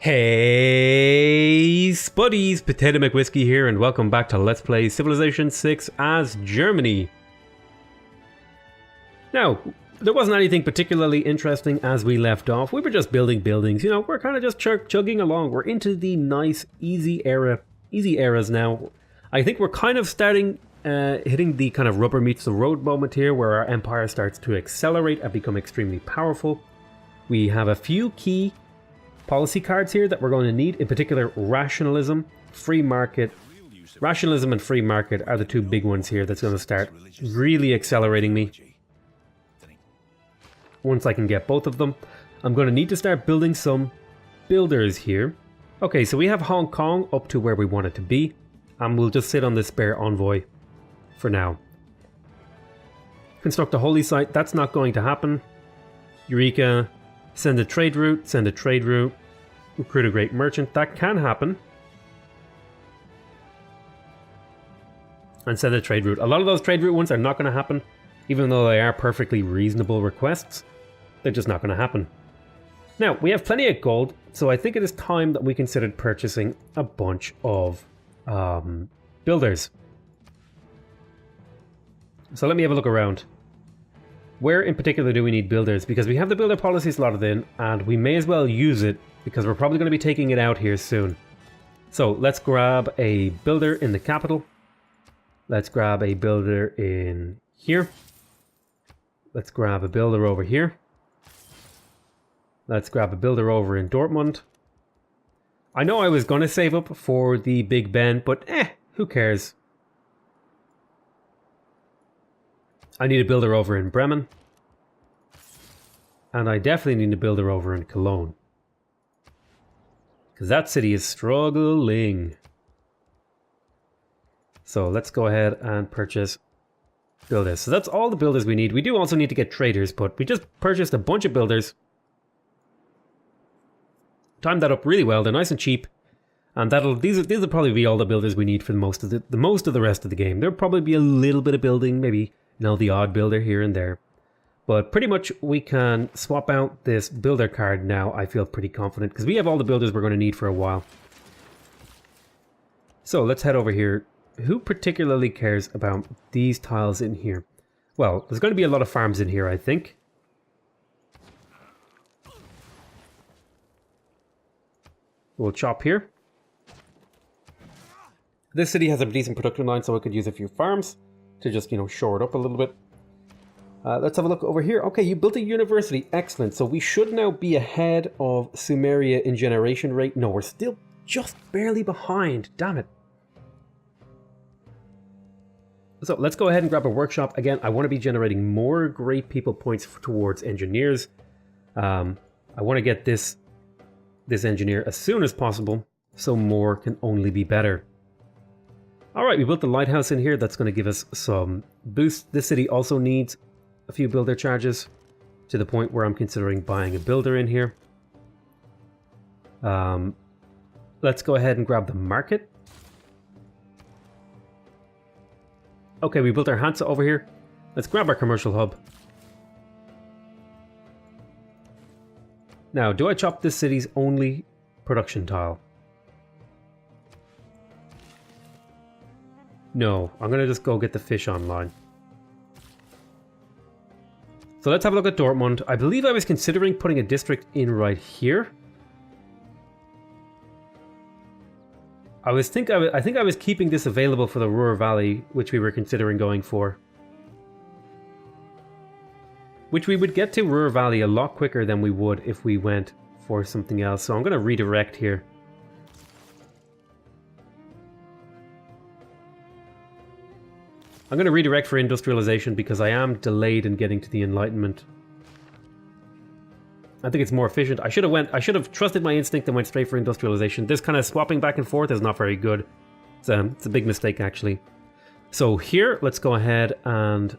Hey spuddies, PotatoMcWhiskey here, and welcome back to Let's Play Civilization 6 as Germany. Now, there wasn't anything particularly interesting as we left off. We were just building buildings, you know, we're kind of just chugging along. We're into the nice, easy eras now. I think we're kind of starting, hitting the kind of rubber meets the road moment here, where our empire starts to accelerate and become extremely powerful. We have a few key policy cards here that we're going to need, in particular rationalism, free market. Rationalism and free market are the two big ones here that's going to start really accelerating me. Once I can get both of them, I'm going to need to start building some builders here. Okay, so we have Hong Kong up to where we want it to be, and we'll just sit on this spare envoy for now. Construct a holy site, that's not going to happen. Eureka. Send a trade route, send a trade route. Recruit a great merchant, that can happen. And send a trade route. A lot of those trade route ones are not going to happen, even though they are perfectly reasonable requests. They're just not going to happen. Now, we have plenty of gold, so I think it is time that we considered purchasing a bunch of builders. So let me have a look around. Where in particular do we need builders? Because we have the builder policy slotted in, and we may as well use it, because we're probably going to be taking it out here soon. So let's grab a builder in the capital. Let's grab a builder in here. Let's grab a builder over here. Let's grab a builder over in Dortmund. I know I was going to save up for the Big Ben, but who cares? I need a builder over in Bremen. And I definitely need a builder over in Cologne. Because that city is struggling. So let's go ahead and purchase builders. So that's all the builders we need. We do also need to get traders, but we just purchased a bunch of builders. Timed that up really well. They're nice and cheap. And these will probably be all the builders we need for most of the rest of the game. There'll probably be a little bit of building, maybe, you know, the odd builder here and there. But pretty much we can swap out this builder card now. I feel pretty confident because we have all the builders we're going to need for a while. So let's head over here. Who particularly cares about these tiles in here? Well, there's going to be a lot of farms in here, I think. We'll chop here. This city has a decent production line, so I could use a few farms to just, you know, shore it up a little bit. Let's have a look over here. Okay, you built a university. Excellent. So we should now be ahead of Sumeria in generation rate. No, we're still just barely behind. Damn it. So let's go ahead and grab a workshop. Again, I want to be generating more great people points towards engineers. I want to get this engineer as soon as possible, so more can only be better. All right, we built the lighthouse in here. That's going to give us some boost. This city also needs a few builder charges to the point where I'm considering buying a builder in here. Let's go ahead and grab the market. Okay, we built our Hansa over here. Let's grab our commercial hub. Now, do I chop this city's only production tile? No, I'm going to just go get the fish online. So let's have a look at Dortmund. I believe I was considering putting a district in right here. I think I was keeping this available for the Ruhr Valley, which we were considering going for. Which we would get to Ruhr Valley a lot quicker than we would if we went for something else. So I'm going to redirect here. I'm going to redirect for industrialization because I am delayed in getting to the Enlightenment. I think it's more efficient. I should have trusted my instinct and went straight for industrialization. This kind of swapping back and forth is not very good. It's a big mistake, actually. So here, let's go ahead and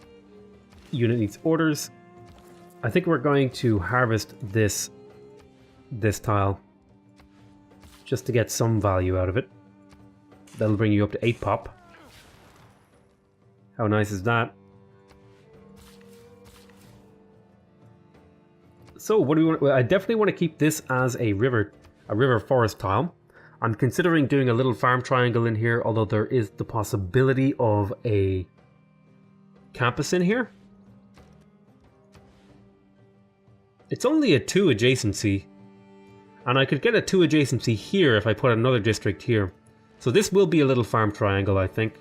unit needs orders. I think we're going to harvest this tile just to get some value out of it. That'll bring you up to 8 pop. How nice is that? So what do we want? Well, I definitely want to keep this as a river a river forest tile. I'm considering doing a little farm triangle in here, although there is the possibility of a campus in here. It's only a 2 adjacency, and I could get a 2 adjacency here if I put another district here. So this will be a little farm triangle, I think.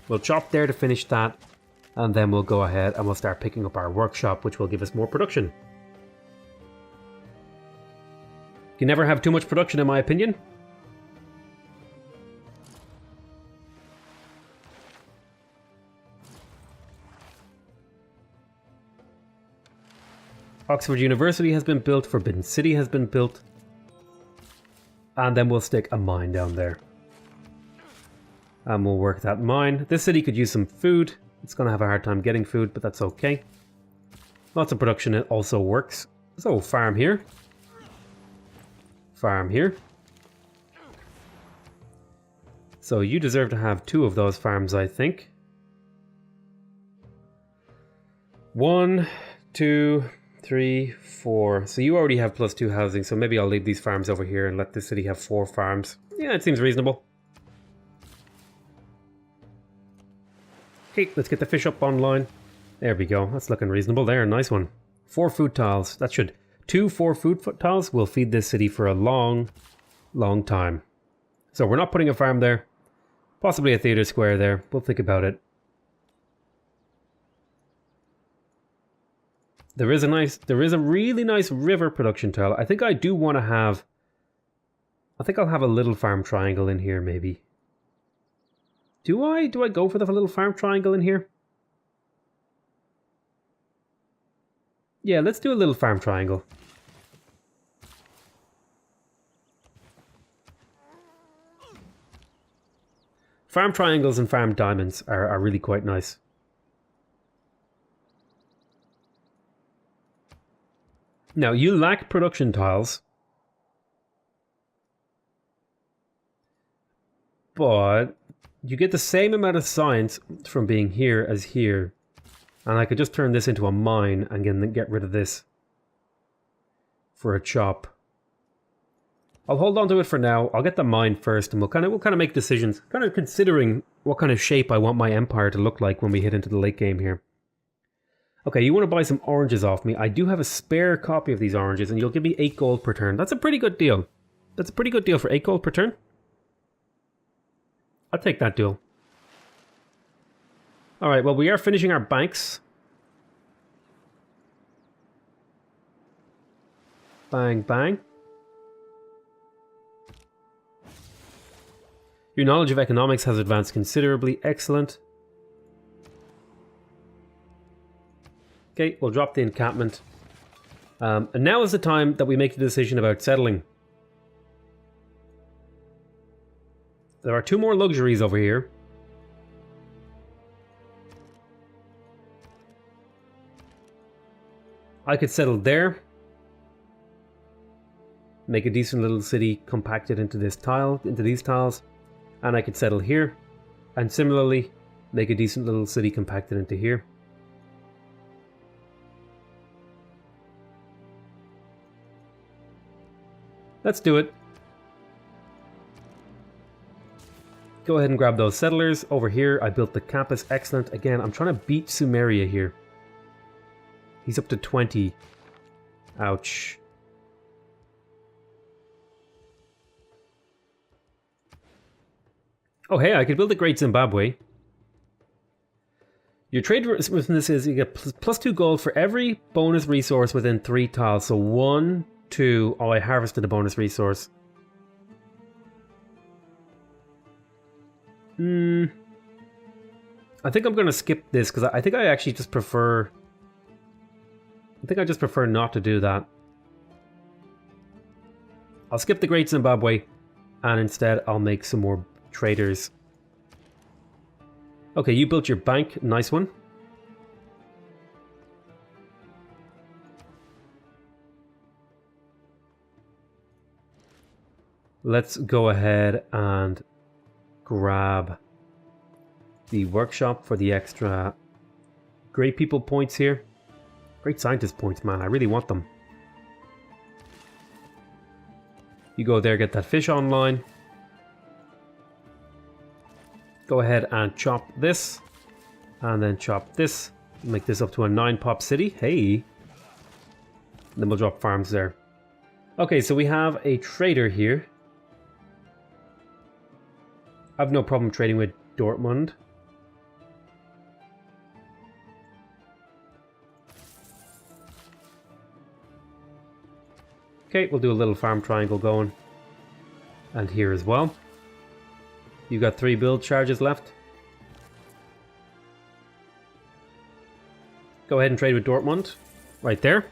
We'll chop there to finish that, and then we'll go ahead and we'll start picking up our workshop, which will give us more production. You never have too much production, in my opinion. Oxford University has been built, Forbidden City has been built, and then we'll stick a mine down there. And we'll work that mine. This city could use some food. It's going to have a hard time getting food, but that's okay. Lots of production, it also works. So, farm here. Farm here. So you deserve to have 2 of those farms, I think. 1, 2... 3, 4. So you already have +2 housing, so maybe I'll leave these farms over here and let this city have 4 farms. Yeah, it seems reasonable. Okay, let's get the fish up online. There we go. That's looking reasonable there. Nice one. 4 food tiles. That should... 2 4 food tiles will feed this city for a long, long time. So we're not putting a farm there. Possibly a theater square there. We'll think about it. There is a really nice river production tile. I think I do want to have... I think I'll have a little farm triangle in here, maybe. Do I go for the little farm triangle in here? Yeah, let's do a little farm triangle. Farm triangles and farm diamonds are really quite nice. Now, you lack production tiles, but you get the same amount of science from being here as here. And I could just turn this into a mine and then get rid of this for a chop. I'll hold on to it for now. I'll get the mine first, and we'll kind of make decisions, kind of considering what kind of shape I want my empire to look like when we hit into the late game here. Okay, you want to buy some oranges off me. I do have a spare copy of these oranges, and you'll give me 8 gold per turn. That's a pretty good deal. That's a pretty good deal for 8 gold per turn. I'll take that deal. Alright, well, we are finishing our banks. Bang, bang. Your knowledge of economics has advanced considerably. Excellent. Okay, we'll drop the encampment. And now is the time that we make the decision about settling. There are 2 more luxuries over here. I could settle there. Make a decent little city compacted into this tile, into these tiles. And I could settle here. And similarly, make a decent little city compacted into here. Let's do it. Go ahead and grab those settlers. Over here, I built the campus. Excellent. Again, I'm trying to beat Sumeria here. He's up to 20. Ouch. Oh, hey, I could build a Great Zimbabwe. Your trade with this is you get +2 gold for every bonus resource within 3 tiles. So 1, 2. Oh, I harvested a bonus resource. I think I'm going to skip this because I think I actually just prefer... I think I just prefer not to do that. I'll skip the Great Zimbabwe and instead I'll make some more traders. Okay, you built your bank. Nice one. Let's go ahead and grab the workshop for the extra great people points here. Great scientist points, man. I really want them. You go there, get that fish online. Go ahead and chop this. And then chop this. Make this up to a 9-pop city. Hey! Then we'll drop farms there. Okay, so we have a trader here. I have no problem trading with Dortmund. Okay, we'll do a little farm triangle going. And here as well. You got 3 build charges left. Go ahead and trade with Dortmund. Right there.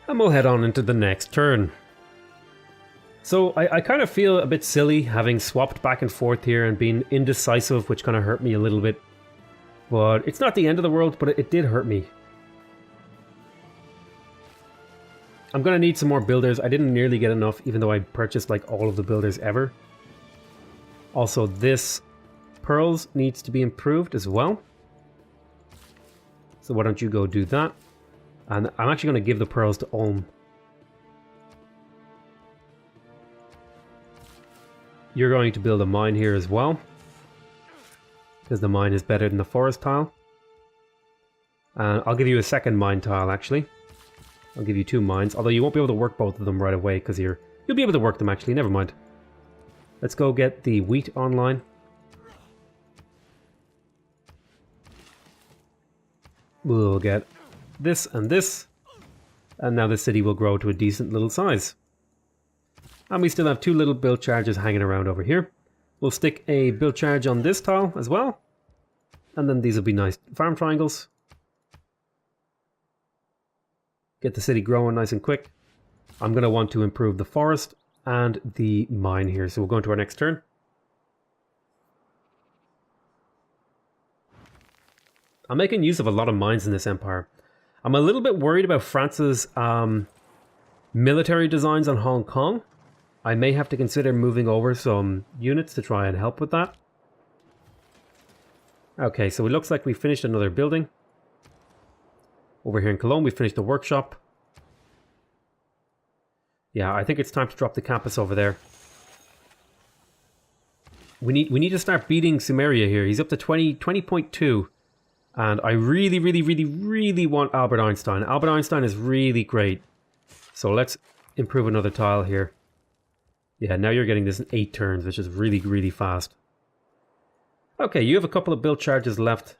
And we'll head on into the next turn. So I kind of feel a bit silly having swapped back and forth here and being indecisive, which kind of hurt me a little bit. But it's not the end of the world, but it did hurt me. I'm going to need some more builders. I didn't nearly get enough, even though I purchased like all of the builders ever. Also, this pearls needs to be improved as well. So why don't you go do that? And I'm actually going to give the pearls to Ulm. You're going to build a mine here as well. Because the mine is better than the forest tile. And I'll give you a second mine tile actually. I'll give you 2 mines, although you won't be able to work both of them right away because you'll be able to work them actually, never mind. Let's go get the wheat online. We'll get this, and now the city will grow to a decent little size. And we still have 2 little build charges hanging around over here. We'll stick a build charge on this tile as well, and then these will be nice farm triangles. Get the city growing nice and quick. I'm going to want to improve the forest and the mine here, so we'll go into our next turn. I'm making use of a lot of mines in this empire. I'm a little bit worried about France's military designs on Hong Kong. I may have to consider moving over some units to try and help with that. Okay, so it looks like we finished another building. Over here in Cologne, we finished the workshop. Yeah, I think it's time to drop the campus over there. We need to start beating Sumeria here. He's up to 20.2. And I really want Albert Einstein. Albert Einstein is really great. So let's improve another tile here. Yeah, now you're getting this in 8 turns, which is really fast. Okay, you have a couple of build charges left.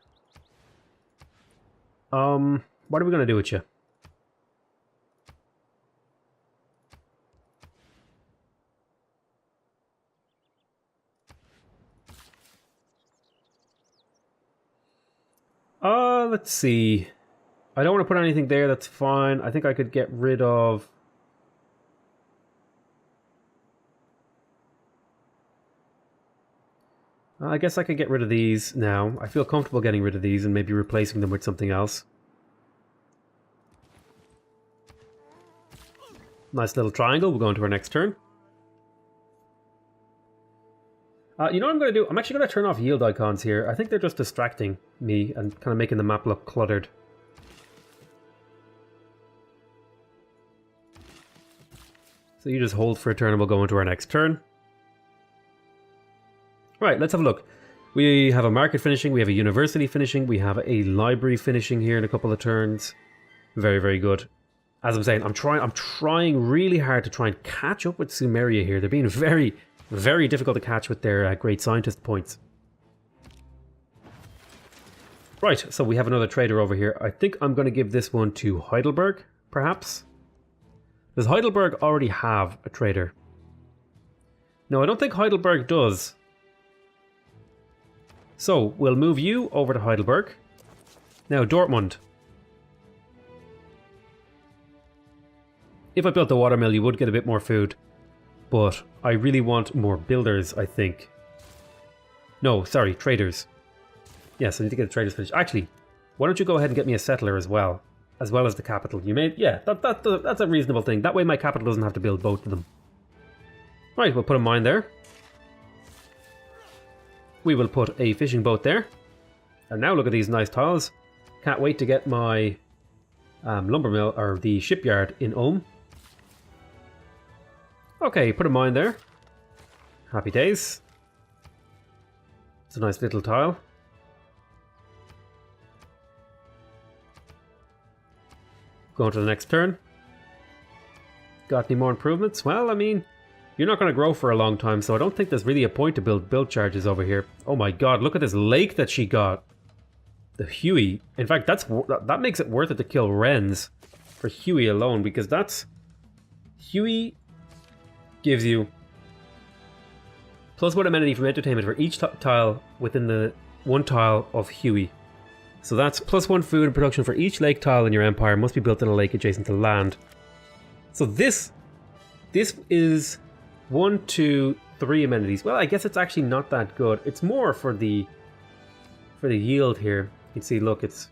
What are we going to do with you? Let's see. I don't want to put anything there, that's fine. I think I could get rid of... I guess I could get rid of these now. I feel comfortable getting rid of these and maybe replacing them with something else. Nice little triangle. We'll go into our next turn. You know what I'm going to do? I'm actually going to turn off yield icons here. I think they're just distracting me and kind of making the map look cluttered. So you just hold for a turn and we'll go into our next turn. Right, let's have a look. We have a market finishing, we have a university finishing, we have a library finishing here in a couple of turns. Very good. As I'm saying, I'm trying really hard to try and catch up with Sumeria here. They're being very difficult to catch with their great scientist points. Right, so we have another trader over here. I think I'm going to give this one to Heidelberg, perhaps. Does Heidelberg already have a trader? No, I don't think Heidelberg does. So, we'll move you over to Heidelberg. Now, Dortmund. If I built the watermill, you would get a bit more food. But I really want more builders, I think. No, sorry, traders. Yes, I need to get a traders finished. Actually, why don't you go ahead and get me a settler as well as the capital. You made, yeah, that's a reasonable thing. That way my capital doesn't have to build both of them. Right, we'll put a mine there. we will put a fishing boat there. And now look at these nice tiles. Can't wait to get my lumber mill, or the shipyard in Ulm. Okay, put a mine there. Happy days. It's a nice little tile. Going to the next turn. Got any more improvements? Well, I mean, you're not going to grow for a long time, so I don't think there's really a point to build charges over here. Oh my god, look at this lake that she got. The Huey. In fact, that makes it worth it to kill Wrens for Huey alone, because that's... Huey gives you +1 amenity from entertainment for each tile within the one tile of Huey. So that's +1 food and production for each lake tile in your empire must be built in a lake adjacent to land. So this is 1, 2, 3 amenities. Well, I guess it's actually not that good. It's more for the yield here. You can see, look, it's...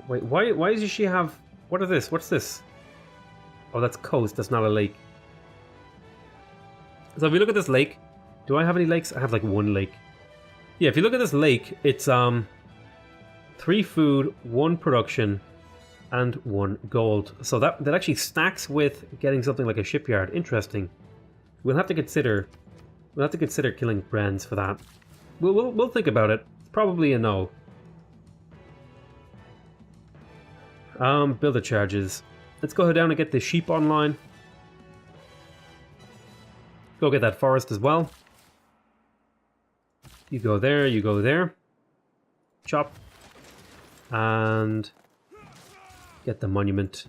Wait, why does she have... What is this? What's this? Oh, that's coast. That's not a lake. So if you look at this lake, do I have any lakes? I have like 1 lake. Yeah, if you look at this lake, it's 3 food, 1 production, and 1 gold. So that actually stacks with getting something like a shipyard. Interesting. We'll have to consider killing Wrens for that. We'll think about it. It's probably a no. Builder charges. Let's go down and get the sheep online. Go get that forest as well. You go there, you go there. Chop. And get the monument.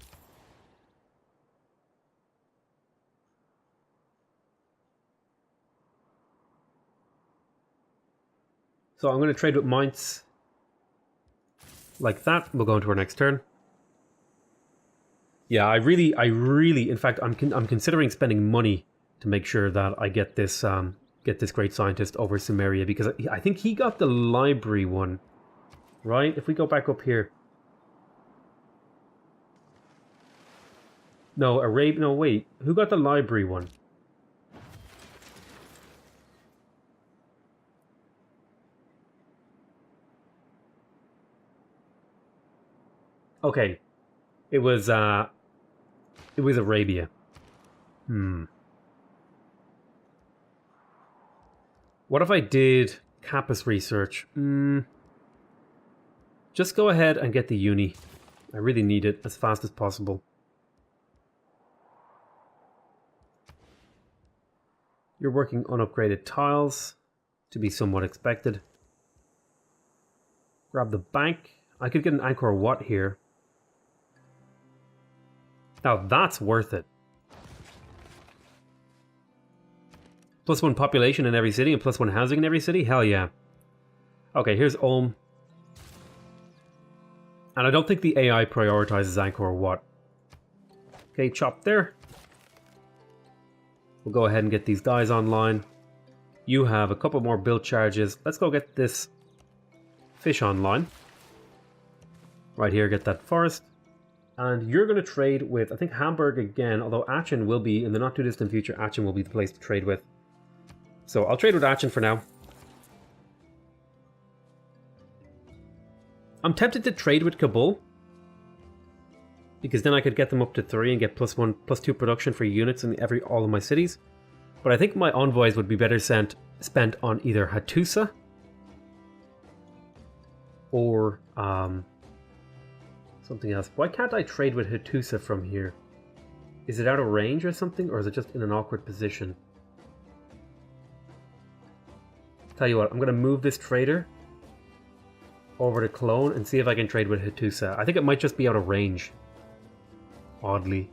So I'm going to trade with Mainz. Like that. We'll go into our next turn. Yeah, I really, in fact, I'm considering spending money to make sure that I get this great scientist over Sumeria, because I think he got the library one, right? If we go back up here, no, Arabia. No, wait, who got the library one? Okay, it was Arabia. What if I did campus research? Just go ahead and get the uni. I really need it as fast as possible. You're working unupgraded tiles, to be somewhat expected. Grab the bank. I could get an Angkor Wat here. Now that's worth it. +1 population in every city and +1 housing in every city? Hell yeah. Okay, here's Ulm. And I don't think the AI prioritizes Angkor Wat. Okay, chop there. We'll go ahead and get these guys online. You have a couple more build charges. Let's go get this fish online. Right here, get that forest. And you're going to trade with, I think, Hamburg again, although Aachen will be, in the not too distant future, Aachen will be the place to trade with. So I'll trade with Aachen for now. I'm tempted to trade with Kabul, because then I could get them up to 3 and get +1, +2 production for units in all of my cities. But I think my envoys would be better spent on either Hattusa or something else. Why can't I trade with Hattusa from here? Is it out of range or something, or is it just in an awkward position? Tell you what, I'm going to move this trader over to Cologne and see if I can trade with Hattusa. I think it might just be out of range. Oddly.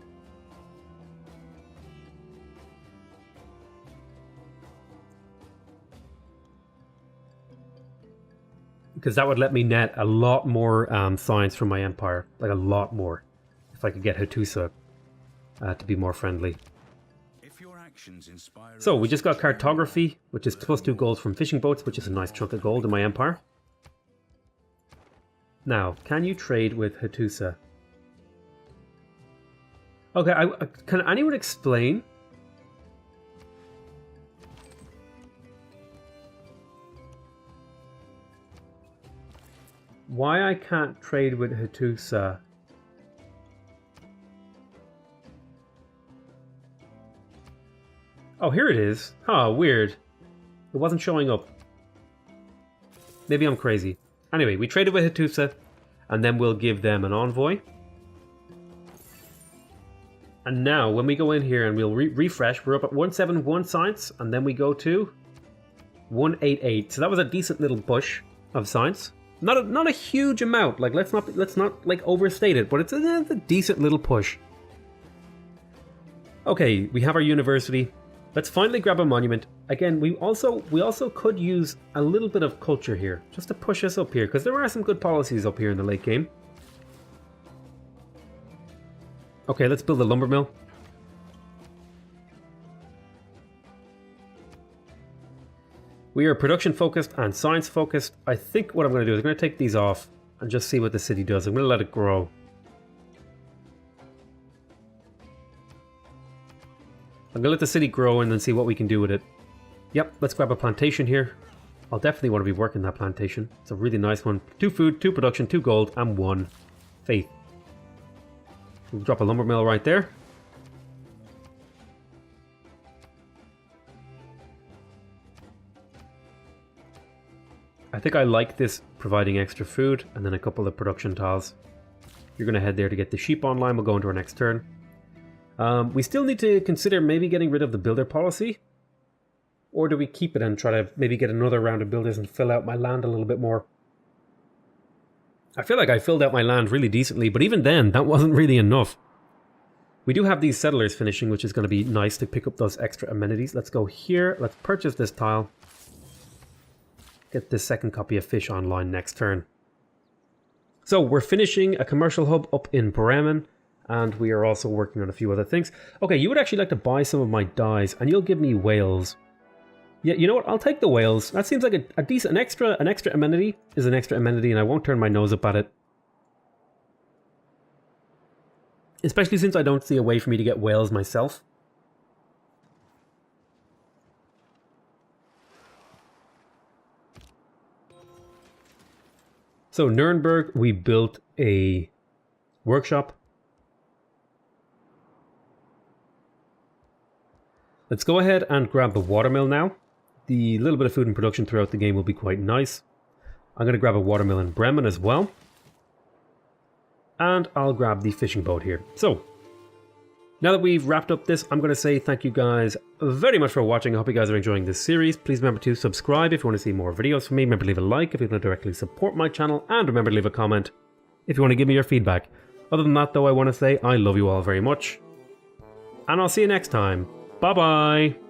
Because that would let me net a lot more science from my empire. Like a lot more. If I could get Hattusa to be more friendly. So we just got cartography, which is +2 gold from fishing boats, which is a nice chunk of gold in my empire. Now, can you trade with Hattusa? Okay, can anyone explain why I can't trade with Hattusa? Oh, here it is. Huh, weird. It wasn't showing up. Maybe I'm crazy. Anyway, we traded with Hattusa, and then we'll give them an envoy. And now, when we go in here and we'll refresh, we're up at 171 science, and then we go to 188. So that was a decent little push of science. Not a huge amount. Like let's not like overstate it, but it's a decent little push. Okay, we have our university. Let's finally grab a monument. Again, we also could use a little bit of culture here, just to push us up here, because there are some good policies up here in the late game. Okay, let's build a lumber mill. We are production focused and science focused. I think what I'm going to do is I'm going to take these off and just see what the city does. I'm going to let it grow. I'm going to let the city grow and then see what we can do with it. Yep, let's grab a plantation here. I'll definitely want to be working that plantation. It's a really nice one. 2 food, 2 production, 2 gold, and 1 faith. We'll drop a lumber mill right there. I think I like this providing extra food and then a couple of production tiles. You're going to head there to get the sheep online. We'll go into our next turn. We still need to consider maybe getting rid of the builder policy. Or do we keep it and try to maybe get another round of builders and fill out my land a little bit more? I feel like I filled out my land really decently, but even then, that wasn't really enough. We do have these settlers finishing, which is going to be nice to pick up those extra amenities. Let's go here. Let's purchase this tile. Get this second copy of fish online next turn. So we're finishing a commercial hub up in Bremen, and we are also working on a few other things. Okay, you would actually like to buy some of my dyes, and you'll give me whales. Yeah, you know what? I'll take the whales. That seems like a decent, an extra amenity is an extra amenity, and I won't turn my nose up at it. Especially since I don't see a way for me to get whales myself. So Nuremberg, we built a workshop. Let's go ahead and grab the watermill now. The little bit of food and production throughout the game will be quite nice. I'm going to grab a watermill in Bremen as well. And I'll grab the fishing boat here. So, now that we've wrapped up this, I'm going to say thank you guys very much for watching. I hope you guys are enjoying this series. Please remember to subscribe if you want to see more videos from me. Remember to leave a like if you want to directly support my channel. And remember to leave a comment if you want to give me your feedback. Other than that though, I want to say I love you all very much. And I'll see you next time. Bye bye!